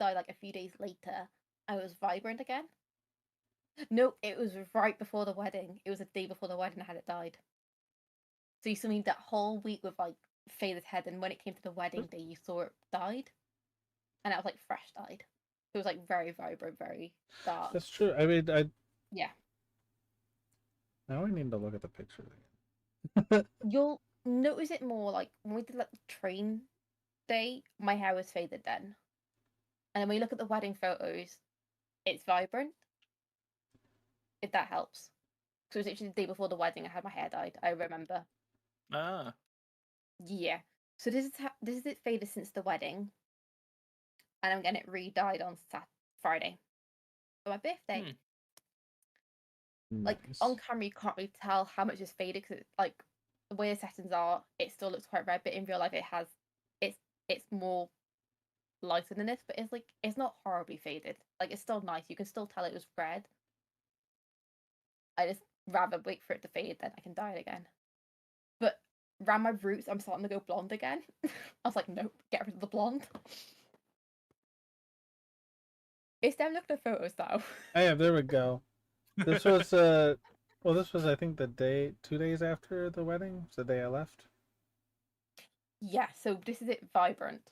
died like a few days later, I was vibrant again. No, it was right before the wedding. It was a day before the wedding I had it died. So you saw me that whole week with like faded head, and when it came to the wedding day, you saw it died, and I was like fresh died. It was like very vibrant, very dark. That's true. I mean, Yeah. now I need to look at the picture again. You'll notice it more like when we did like the train day, my hair was faded then. And then when you look at the wedding photos, it's vibrant. If that helps. Because it was literally the day before the wedding, I had my hair dyed. I remember. Ah. Yeah. So this is it faded since the wedding, and I'm getting it re-dyed on Friday for my birthday. Like on camera, you can't really tell how much is faded because like the way the settings are, it still looks quite red, but in real life, it's more lighter than this. But it's not horribly faded. Like it's still nice. You can still tell it was red. I just rather wait for it to fade than I can dye it again. But around my roots, I'm starting to go blonde again. I was like, nope, get rid of the blonde. It's them looking at photos though. I am. There we go. This was well, this was I think the day, 2 days after the wedding. It's the day I left. Yeah, so this is it vibrant.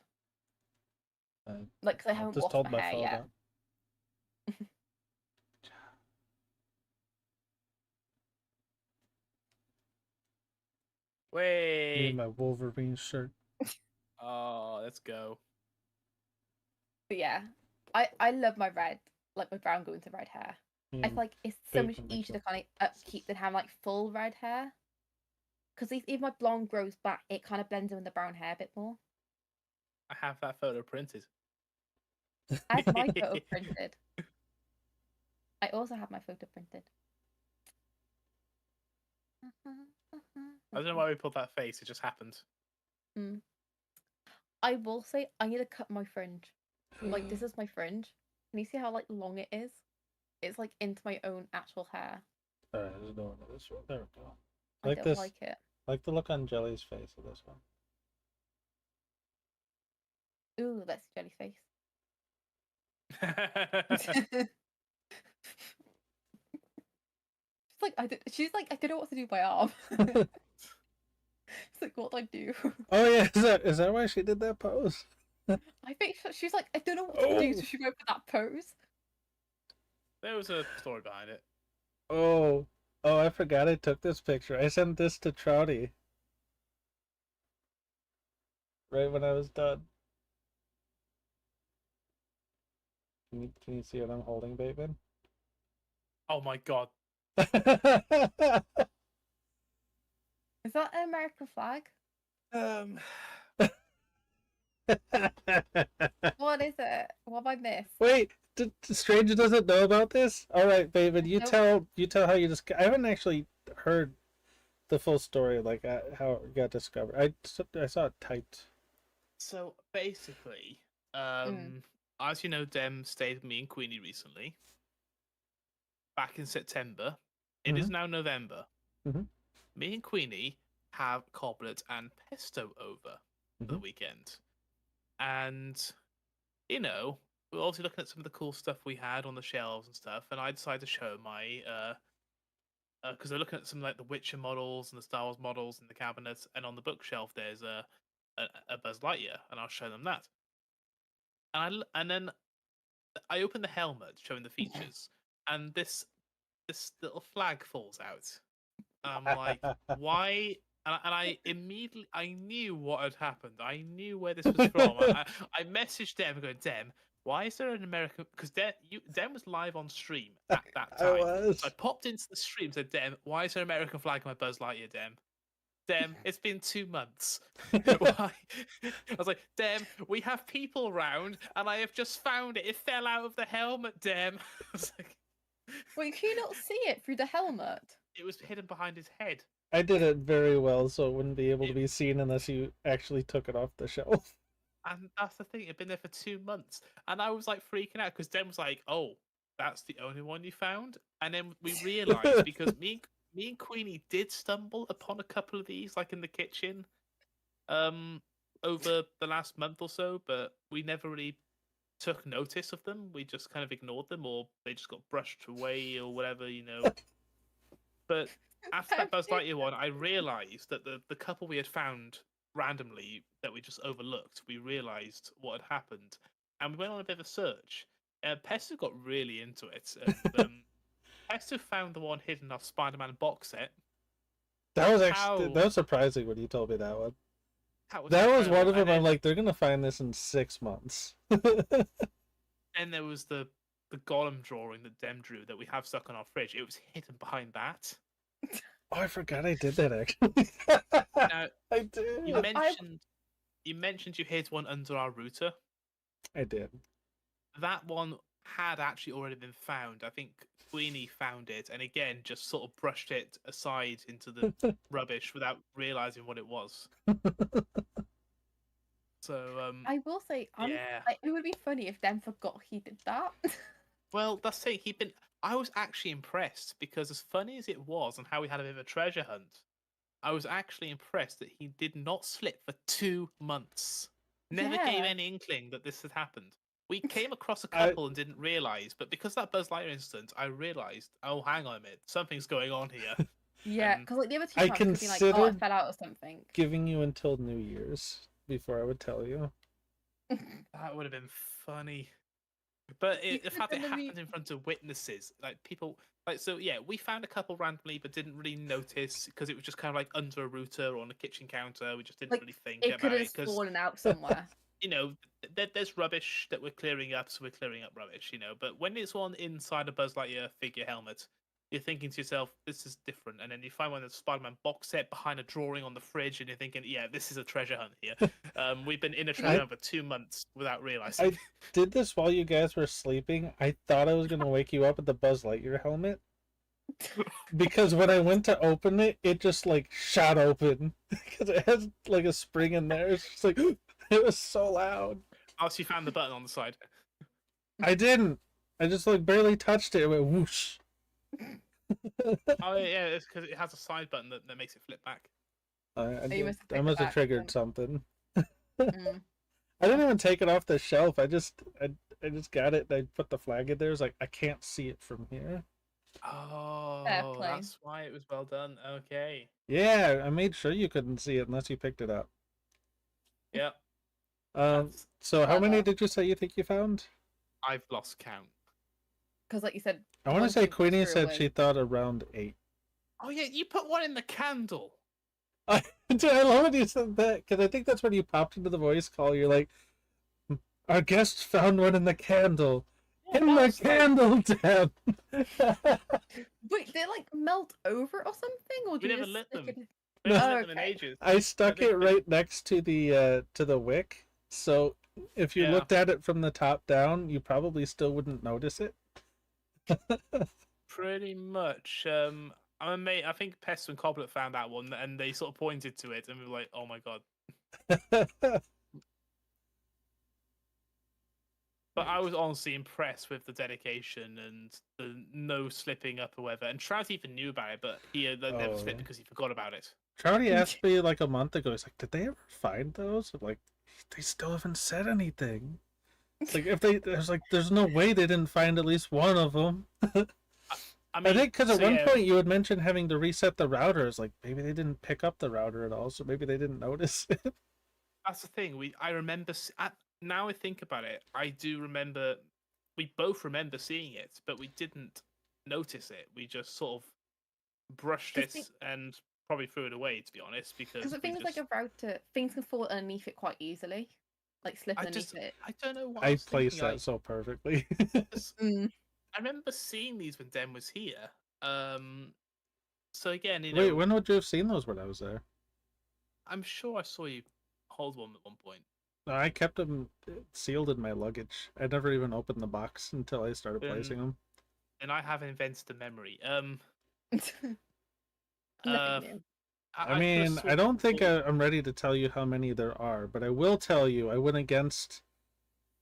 Like, cause I haven't Just washed told my my hair phone yet. up. Wait. Need my Wolverine shirt. Oh, let's go. But yeah, I love my red, like my brown going to red hair. I feel like it's so much easier to kind of upkeep than have like full red hair. Because even my blonde grows back, it kind of blends in with the brown hair a bit more. I have that photo printed. I have my photo printed. I also have my photo printed. I don't know why we pulled that face. It just happened. I will say I need to cut my fringe. Like this is my fringe. Can you see how like long it is? It's like into my own actual hair. Alright, there's no one in this one. There we go. I don't like it. Like the look on Jelly's face of this one. Ooh, that's Jelly's face. She's like, I don't know what to do with my arm. It's like, what do I do? Oh yeah, is that why she did that pose? I think she's like, I don't know what to do, so she went for that pose. There was a story behind it. Oh, I forgot I took this picture. I sent this to Trouty right when I was done. Can you see what I'm holding, Bateman? Oh my god. Is that an American flag? What is it? What have I missed? Wait, Stranger doesn't know about this? Alright, Bateman, you tell how you just... I haven't actually heard the full story, like how it got discovered. I saw it typed. So basically, as you know, Dem stayed with me and Queenie recently. Back in September. It is now November. Me and Queenie have coblet and pesto over for the weekend. And, you know, we were obviously looking at some of the cool stuff we had on the shelves and stuff. And I decided to show my... because they're looking at some like the Witcher models and the Star Wars models in the cabinets. And on the bookshelf, there's a Buzz Lightyear. And I'll show them that. And then I open the helmet showing the features, and this little flag falls out. I'm like, why? And I immediately knew what had happened. I knew where this was from. I messaged Dem going, Dem, why is there an American? Because Dem was live on stream at that time. So I popped into the stream and said, Dem, why is there an American flag on my Buzz Lightyear, Dem? Dem, it's been 2 months. Why? I was like, Dem, we have people round, and I have just found it. It fell out of the helmet, Dem. I was like, wait, can you not see it through the helmet? It was hidden behind his head. I did it very well, so it wouldn't be able to be seen unless you actually took it off the shelf. And that's the thing; it'd been there for 2 months, and I was like freaking out because Dem was like, "Oh, that's the only one you found," and then we realized because me and Queenie did stumble upon a couple of these, like in the kitchen, over the last month or so, but we never really took notice of them. We just kind of ignored them, or they just got brushed away, or whatever, But after that Buzz Lightyear one, I realized that the couple we had found randomly that we just overlooked, we realized what had happened, and we went on a bit of a search. Pesto got really into it. And, Pesto found the one hidden off Spider-Man box set. That was actually that was surprising when you told me that one. That was one of them. I'm like, they're gonna find this in 6 months. And there was the Gollum drawing that Dem drew that we have stuck on our fridge. It was hidden behind that. Oh, I forgot I did that actually. Now, I did. You mentioned you hid one under our router. I did. That one had actually already been found. I think Queenie found it, and again just sort of brushed it aside into the rubbish without realizing what it was. So I will say, it would be funny if Dem forgot he did that. Well, that's the thing. I was actually impressed because, as funny as it was and how we had a bit of a treasure hunt, I was actually impressed that he did not slip for 2 months. Never gave any inkling that this had happened. We came across a couple and didn't realize, but because of that Buzz Lightyear incident, I realized, oh, hang on a minute, something's going on here. Yeah, because like the other two I times could be like, oh, I fell out or something. Giving you until New Year's before I would tell you. That would have been funny. But the fact it happened in front of witnesses, like people, we found a couple randomly, but didn't really notice because it was just kind of like under a router or on a kitchen counter. We just didn't really think about it. It could have fallen out somewhere. There's rubbish that we're clearing up, so we're clearing up rubbish. But when it's one inside a Buzz Lightyear figure helmet, you're thinking to yourself, this is different. And then you find one of the Spider-Man box set behind a drawing on the fridge, and you're thinking, yeah, this is a treasure hunt here. We've been in a treasure hunt for 2 months without realizing. I did this while you guys were sleeping. I thought I was going to wake you up with the Buzz Lightyear helmet. Because when I went to open it, it just like shot open. Because it has like a spring in there. It's just like, it was so loud. Oh, so you found the button on the side? I didn't. I just like barely touched it. It went whoosh. Oh yeah, it's because it has a side button that makes it flip back. I must have triggered something. I didn't even take it off the shelf. I just got it and I put the flag in there. It's like, I can't see it from here. Oh, that's why it was well done. Okay. Yeah, I made sure you couldn't see it unless you picked it up. Yeah. So how many did you say you think you found? I've lost count. Because like you said, I want to say Queenie said she thought around 8. Oh yeah, you put one in the candle. Dude, I love when you said that because I think that's when you popped into the voice call. You're like, our guest found one in the candle. Yeah, in the candle, Deb. Wait, they like melt over or something, or we never lit them? We never lit them in ages. I stuck it right next to the wick, so if you looked at it from the top down, you probably still wouldn't notice it. Pretty much. I think Pest and Coblet found that one, and they sort of pointed to it, and we were like, "Oh my god!" But I was honestly impressed with the dedication and the no slipping up or whatever. And Trout even knew about it, but he never slipped because he forgot about it. Trouty asked me like a month ago. He's like, "Did they ever find those?" I'm like, "They still haven't said anything." It's like there's no way they didn't find at least one of them. I think because at one point you had mentioned having to reset the routers. Like maybe they didn't pick up the router at all, so maybe they didn't notice it. That's the thing. I remember. Now I think about it, I do remember. We both remember seeing it, but we didn't notice it. We just sort of brushed it and probably threw it away. To be honest, because the thing is, like a router, things can fall underneath it quite easily. Like slip underneath it. I don't know why. I placed that so perfectly. I remember seeing these when Den was here. So again, Wait, when would you have seen those when I was there? I'm sure I saw you hold one at one point. I kept them sealed in my luggage. I never even opened the box until I started placing them. And I have invented a memory. I mean, I don't think I'm ready to tell you how many there are, but I will tell you I went against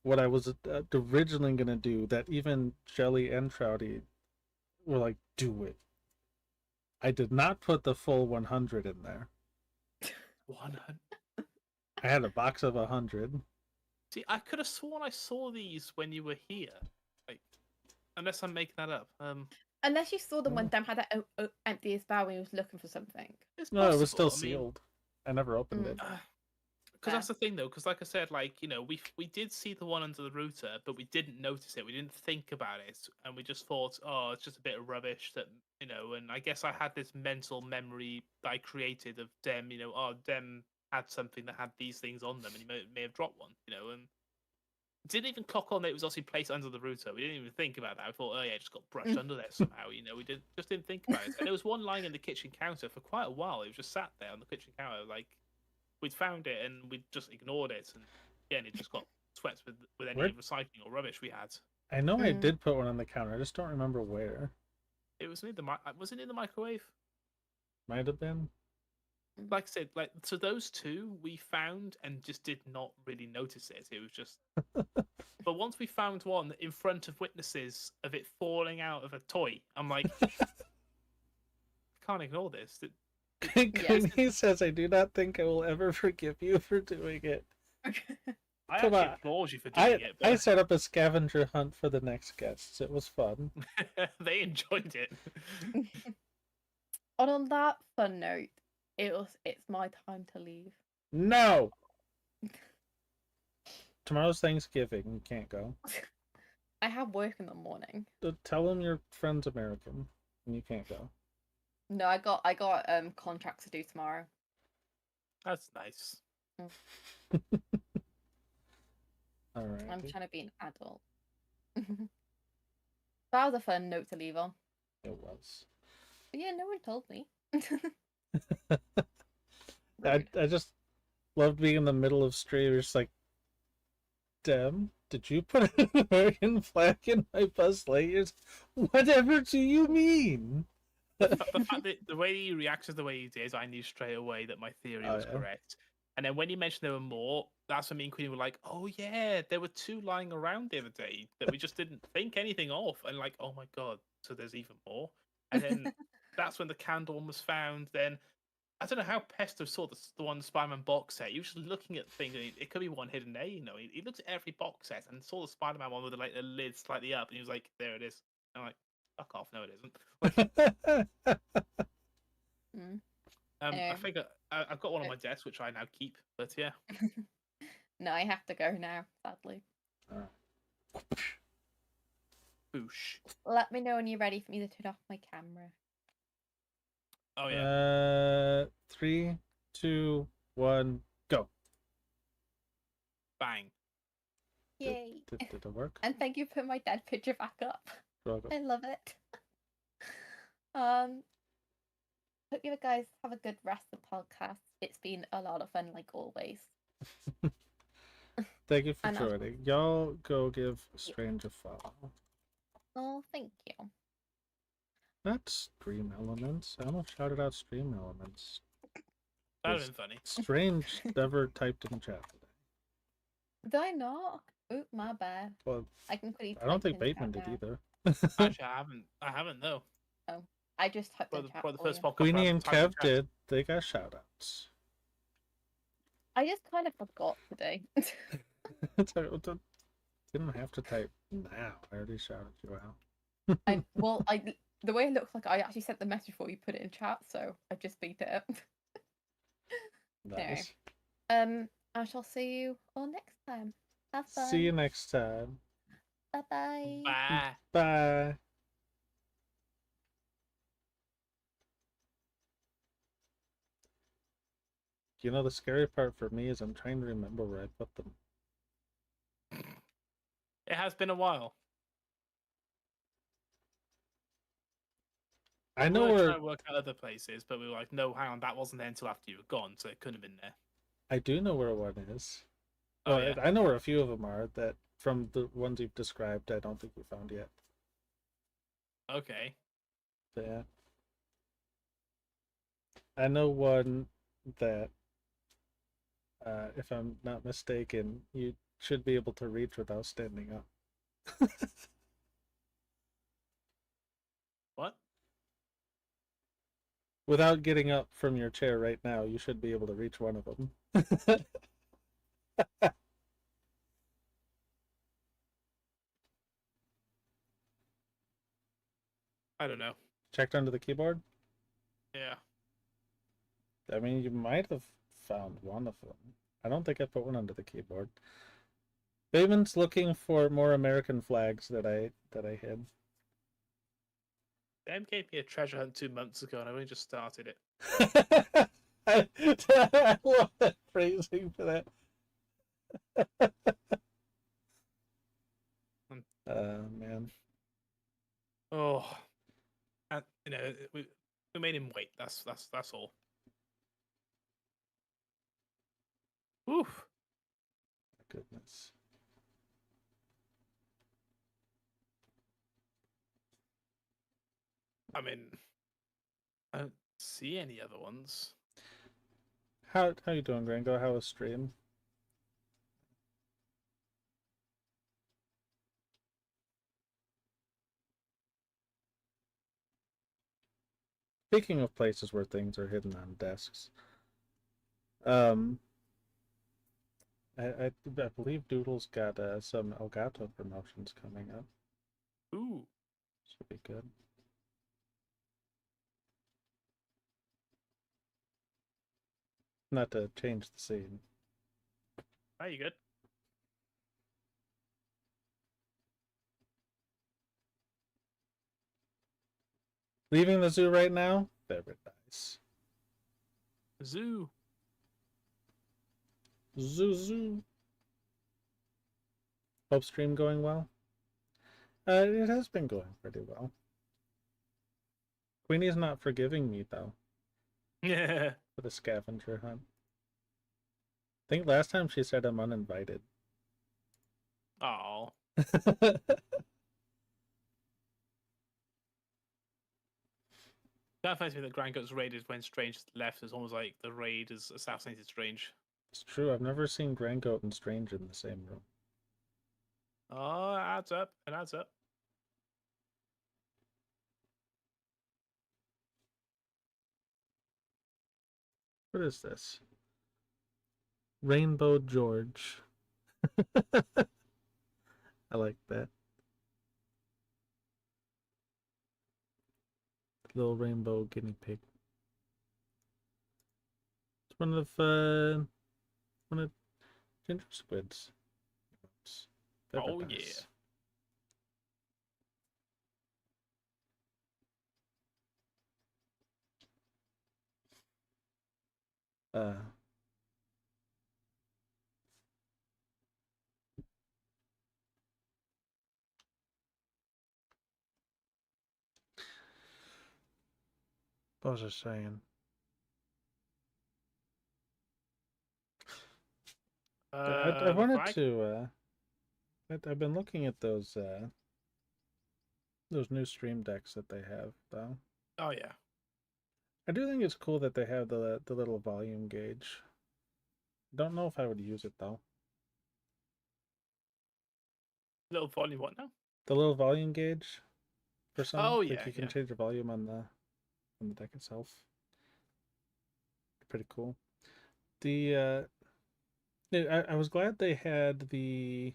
what I was originally going to do, that even Jelly and Trouty were like, do it. I did not put the full 100 in there. 100? I had a box of 100. See, I could have sworn I saw these when you were here. Like, unless I'm making that up. Unless you saw them when Dem had that empty his bar when he was looking for something. It's No, it was still possible. I mean, sealed. I never opened it. Because that's the thing, though. Because, like I said, like we did see the one under the router, but we didn't notice it. We didn't think about it, and we just thought, oh, it's just a bit of rubbish that And I guess I had this mental memory that I created of Dem. Oh, Dem had something that had these things on them, and he may have dropped one. And didn't even clock on that it was obviously placed under the router. We didn't even think about that. I thought, oh yeah, it just got brushed under there somehow. We just didn't think about it. And there was one lying in the kitchen counter for quite a while. It was just sat there on the kitchen counter, like. We'd found it and we'd just ignored it, and again, it just got swept with any recycling or rubbish we had. I know I did put one on the counter. I just don't remember where. It was was it in the microwave? Might have been. Like I said, so those two we found and just did not really notice it. It was just. But once we found one in front of witnesses of it falling out of a toy, I'm like, I can't ignore this. He says, I do not think I will ever forgive you for doing it. I actually applaud you for doing it. But... I set up a scavenger hunt for the next guests. It was fun. They enjoyed it. And on that fun note, it's my time to leave. No! Tomorrow's Thanksgiving. You can't go. I have work in the morning. Tell them your friend's American and you can't go. No, I got contracts to do tomorrow. That's nice. All right. I'm trying to be an adult. That was a fun note to leave on. It was. But yeah, no one told me. I just loved being in the middle of stream. You're just like, Dem, did you put an American flag in my Buzz Lightyears? Whatever do you mean? The fact that the way you reacted the way you did, I knew straight away that my theory was correct. And then when you mentioned there were more, that's when me and Queenie were like, oh yeah, there were two lying around the other day that we just didn't think anything of. And like, oh my god, so there's even more. And then that's when the candle one was found. Then I don't know how Pesto saw the one Spider-Man box set. He was just looking at things. And it could be one hidden A, He looked at every box set and saw the Spider-Man one with the lid slightly up, and he was like, there it is. And I'm like, fuck off, no it isn't. I think I've got one on my desk which I now keep, but yeah. No, I have to go now, sadly. Boosh. Let me know when you're ready for me to turn off my camera. Oh yeah. 3, 2, 1, go. Bang. Yay. Did it work? And thank you for putting my dead picture back up. I love it. Hope you guys have a good rest of the podcast. It's been a lot of fun, like always. Thank you for joining. Y'all go give Strange a follow. Oh, thank you. Not Stream Elements. I almost shouted out Stream Elements. That would have been funny. Strange never typed in chat today. Did I not? Oop, my bad. Well, I can quickly. I don't think Bateman did either. Actually, I haven't though. Oh, I just typed in chat. For the first podcast. Queenie and Kev did. They got shoutouts. I just kind of forgot today. Didn't have to type now. I already shouted you out. The way it looks like I actually sent the message before you put it in chat, so I just beat it up. Nice. Anyway, I shall see you all next time. Have fun. See you next time. Bye-bye. Bye. Bye. You know, the scary part for me is I'm trying to remember where I put them. It has been a while. I know we're where. trying to work out other places, but we were like, no, hang on, that wasn't there until after you were gone, so it couldn't have been there. I do know where one is. Oh, yeah. I know where a few of them are. That from the ones you've described, I don't think we found yet. Okay. So, yeah. I know one that, if I'm not mistaken, you should be able to reach without standing up. What? Without getting up from your chair right now, you should be able to reach one of them. I don't know. Checked under the keyboard? Yeah. I mean, you might have found one of them. I don't think I put one under the keyboard. Bateman's looking for more American flags that I hid. Them gave me a treasure hunt 2 months ago, and I only just started it. I love that phrasing for that. Man. Oh, and, we made him wait. That's all. Oof. Goodness. I mean, I don't see any other ones. How you doing, Gringo? How was stream? Speaking of places where things are hidden on desks, I believe Doodle's got some Elgato promotions coming up. Ooh, should be good. Not to change the scene. are you good? Leaving the zoo right now? Very nice. Zoo. Zoo. Hope stream going well? It has been going pretty well. Queenie's not forgiving me, though. Yeah. For the scavenger hunt. I think last time she said I'm uninvited. Oh. That finds me that Grand Goat's raided when Strange left. It's almost like the raid has assassinated Strange. It's true. I've never seen Grand Goat and Strange in the same room. Oh, it adds up. It adds up. What is this? Rainbow George. I like that. Little rainbow guinea pig. It's one of Ginger Squid's. Oh, nice. Yeah. What was I saying? I wanted to. I've been looking at those new stream decks that they have, though. Oh yeah. I do think it's cool that they have the little volume gauge. Don't know if I would use it though. Little volume what now? The little volume gauge for some. Oh yeah. Like you can change the volume on the deck itself. Pretty cool. I was glad they had the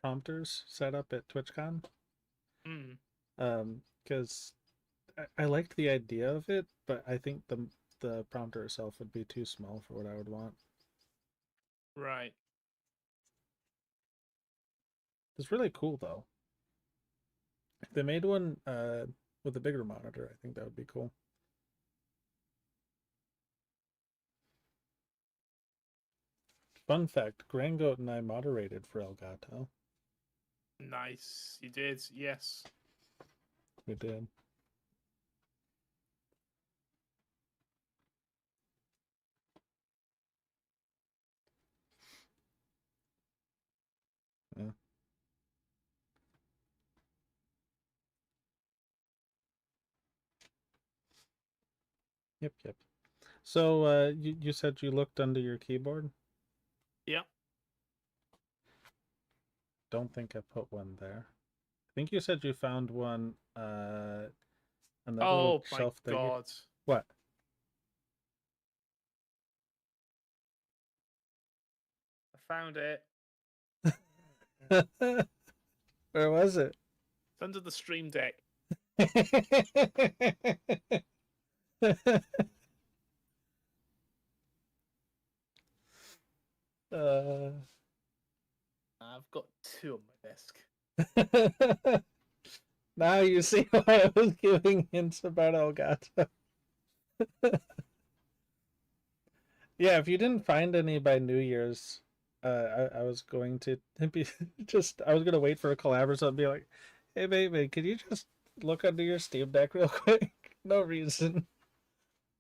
prompters set up at TwitchCon. Because I liked the idea of it, but I think the prompter itself would be too small for what I would want. Right. It's really cool though. If they made one with a bigger monitor, I think that would be cool. Fun fact, Grand Goat and I moderated for Elgato. Nice. You did, yes. We did. Yeah. Yep. So you said you looked under your keyboard? Yep. Don't think I put one there. I think you said you found one on that little shelf thing. Oh my god. What? I found it. Where was it? It's under the Stream Deck. I've got 2 on my desk. Now you see why I was giving hints about Elgato. Yeah, if you didn't find any by New Year's, I was going to be I was gonna wait for a collab or something, be like, hey baby, could you just look under your Steam Deck real quick? No reason.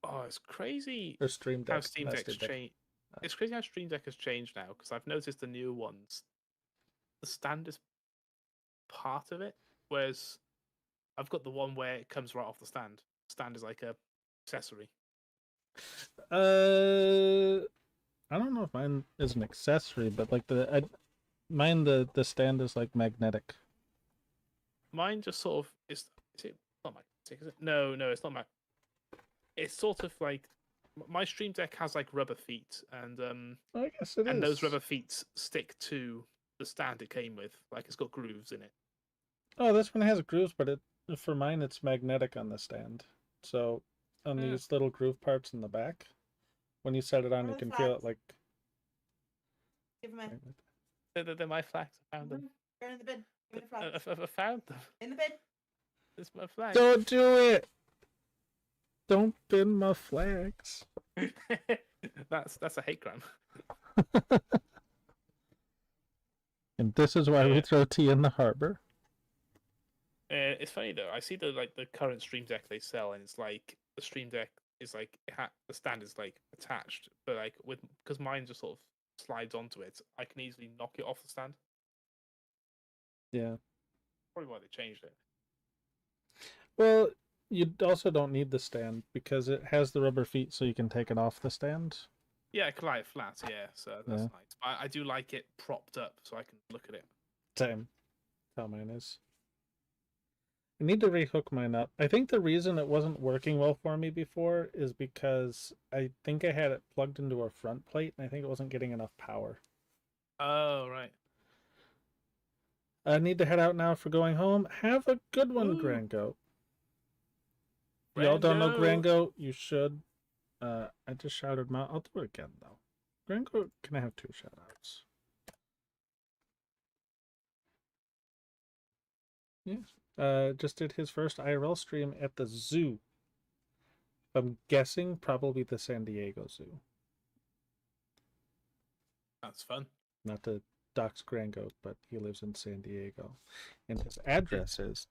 Oh, it's crazy. Or Stream Deck. How Steam Deck's changed. It's crazy how Stream Deck has changed now, because I've noticed the new ones, the stand is part of it, whereas I've got the one where it comes right off the stand. Stand is like a accessory. I don't know if mine is an accessory, but like mine the stand is like magnetic. Mine just sort of is it not magnetic, is it? No, it's not magnetic. It's sort of like my Stream Deck has like rubber feet, and I guess it is. And those rubber feet stick to the stand it came with. Like it's got grooves in it. Oh, this one has grooves, but for mine it's magnetic on the stand. So on these little groove parts in the back, when you set it on, you can feel it like. Give them They're my flags. I found them. They're in the bin. Give me the flags. I found them. In the bin. It's my flag. Don't do it. Don't bin my flags. That's a hate crime. And this is why we throw tea in the harbor. It's funny though. I see the current Stream Deck they sell, and it's like the Stream Deck is like the stand is like attached, but like because mine just sort of slides onto it, I can easily knock it off the stand. Yeah. Probably why they changed it. Well, you also don't need the stand because it has the rubber feet, so you can take it off the stand. Yeah, I can lie it flat, yeah, so that's nice. But I do like it propped up so I can look at it. Same. That's how mine is. I need to rehook mine up. I think the reason it wasn't working well for me before is because I think I had it plugged into a front plate, and I think it wasn't getting enough power. Oh, right. I need to head out now for going home. Have a good one, Grand Goat. Y'all don't know Grand Goat? You should. I just shouted him out. I'll do it again, though. Grand Goat, can I have 2 shout-outs? Yes. Just did his first IRL stream at the zoo. I'm guessing probably the San Diego Zoo. That's fun. Not to dox Grand Goat, but he lives in San Diego. And his address is...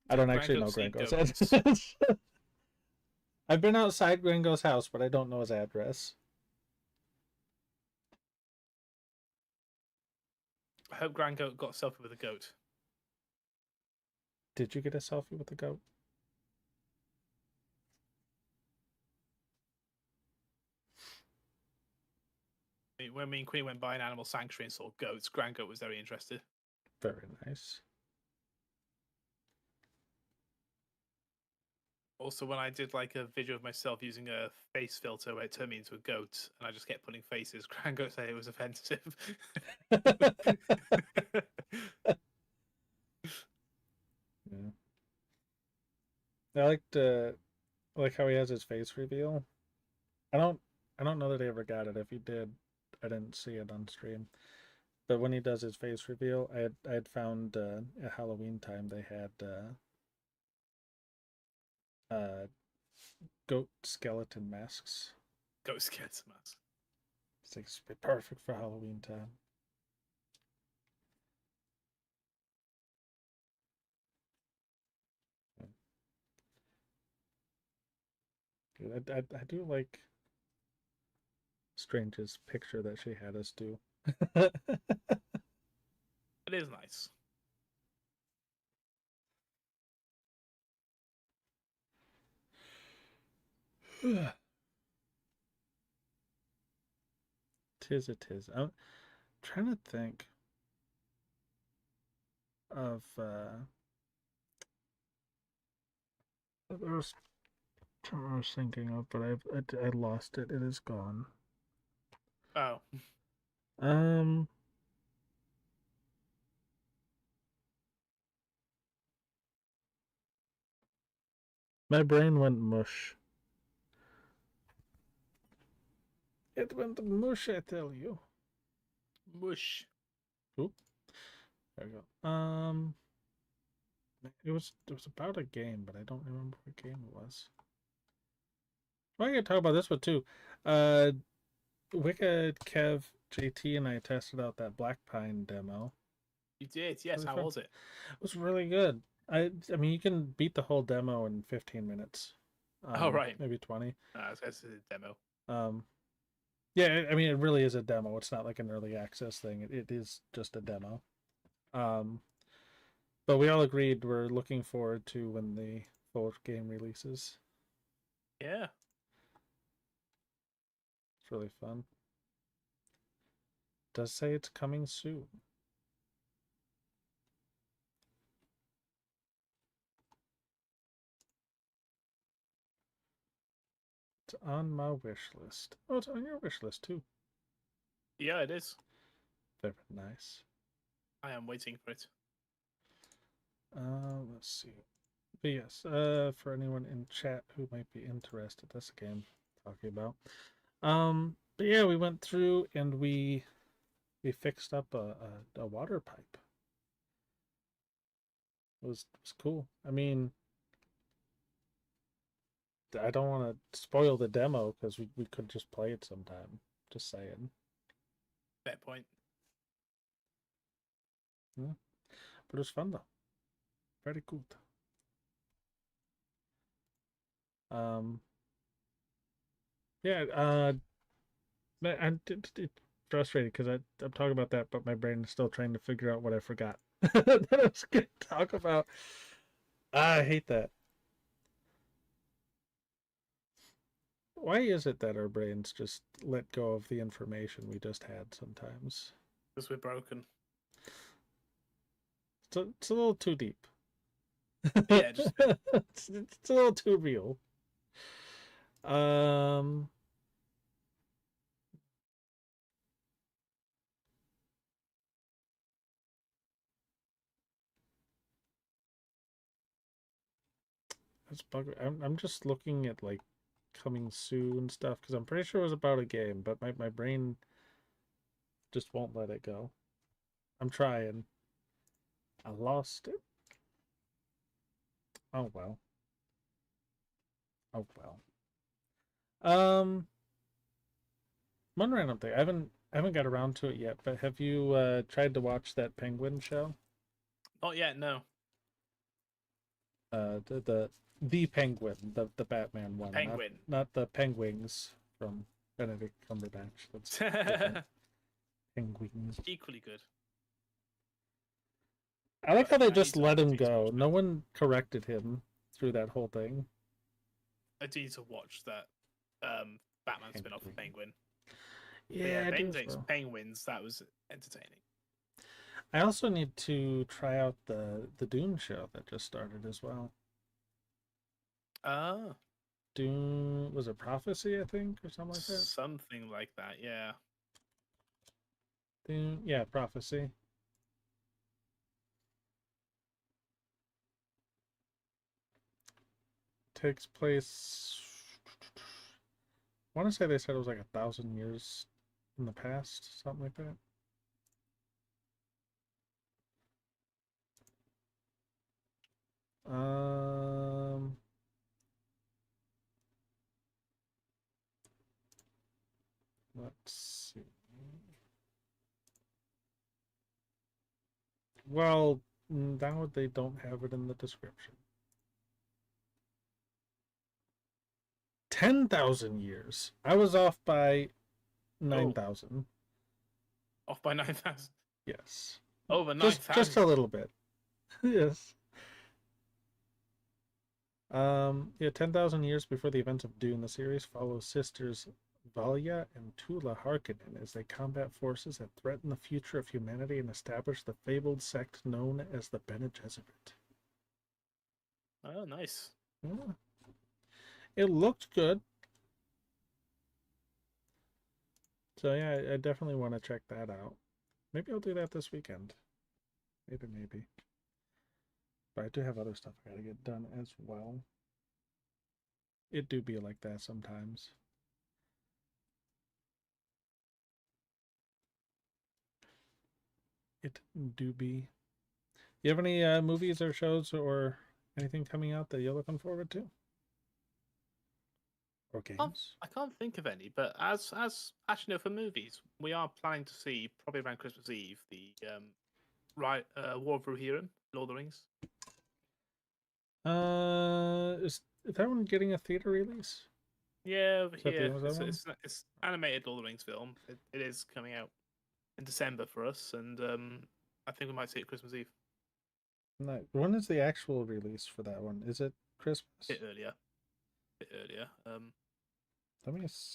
I don't actually know Grand Goat's address. I've been outside Grand Goat's house, but I don't know his address. I hope Grand Goat got a selfie with a goat. Did you get a selfie with the goat? When me and Queen went by an animal sanctuary and saw goats, Grand Goat was very interested. Very nice. Also, when I did like a video of myself using a face filter where it turned me into a goat, and I just kept putting faces, Grand Goat said it was offensive. Yeah. I like how he has his face reveal. I don't know that he ever got it. If he did, I didn't see it on stream. But when he does his face reveal, I had found at Halloween time they had goat skeleton masks. Goat skeleton masks. It's like, it's perfect for Halloween time. I do like Strange's picture that she had us do. It is nice. Tis it is. I'm trying to think of I was thinking of, but I lost it. It is gone. Oh. My brain went mush. It went mush, I tell you. Mush. Oop. There we go. It was about a game, but I don't remember what game it was. Well, I can talk about this one too. Wicked, Kev, JT, and I tested out that Black Pine demo. You did, yes. Really How fun. was it? It was really good. I mean, you can beat the whole demo in 15 minutes. Oh, right. Maybe 20. That's a demo. Yeah, I mean, it really is a demo. It's not like an early access thing. It is just a demo. But we all agreed we're looking forward to when the full game releases. Yeah. It's really fun. It does say it's coming soon. It's on my wish list. Oh, it's on your wish list too. Yeah, it is. Very nice. I am waiting for it. Let's see. But yes, for anyone in chat who might be interested, that's the game I'm talking about. But yeah, we went through and we fixed up a water pipe. It was cool. I mean, I don't want to spoil the demo because we could just play it sometime. Just saying. Fair point. Yeah. But it was fun though. Very good. Yeah, I'm frustrated because I'm talking about that, but my brain is still trying to figure out what I forgot that I was going to talk about. I hate that. Why is it that our brains just let go of the information we just had sometimes? Because we're broken. It's a little too deep. Yeah, just it's a little too real. That's bug. I'm just looking at like coming soon stuff because I'm pretty sure it was about a game, but my brain just won't let it go. I'm trying. I lost it. Oh well. Oh well. One random thing. I haven't got around to it yet, but have you tried to watch that Penguin show? not yet. No. The Penguin, the Batman one, Penguin. not the Penguins from Benedict Cumberbatch. That's different. Penguins. Equally good. I like how they I just need to- let I him need to go. watch No it. one corrected him through that whole thing. I do need to watch that Batman spin-off of Penguin. But Yeah, yeah, I do as Benedict's well. Penguins, that was entertaining. I also need to try out the Dune show that just started as well. Dune, was it Prophecy, I think, or something like that? Something like that, yeah. Dune, yeah, Prophecy. Takes place. I want to say they said it was like 1,000 years in the past, something like that. Let's see. Well, now they don't have it in the description. 10,000 years. I was off by 9,000. Off by 9,000. Yes. Over 9,000. Just a little bit. Yes. Yeah, 10,000 years before the events of Dune, the series follows sisters Valia and Tula Harkonnen as they combat forces that threaten the future of humanity and establish the fabled sect known as the Bene Gesserit. Oh, nice. Yeah. It looked good. So yeah, I definitely want to check that out. Maybe I'll do that this weekend. Maybe. But I do have other stuff I gotta get done as well. It do be like that sometimes. It do be. You have any movies or shows or anything coming out that you're looking forward to? Or games? I can't think of any, but as actually no, for movies, we are planning to see probably around Christmas Eve the War of Rohirrim, Lord of the Rings. Is that one getting a theater release? Yeah, over here. It's It's animated Lord of the Rings film. It is coming out in December for us, and I think we might see it Christmas Eve. No, when is the actual release for that one? Is it Christmas? A bit earlier. Let me see.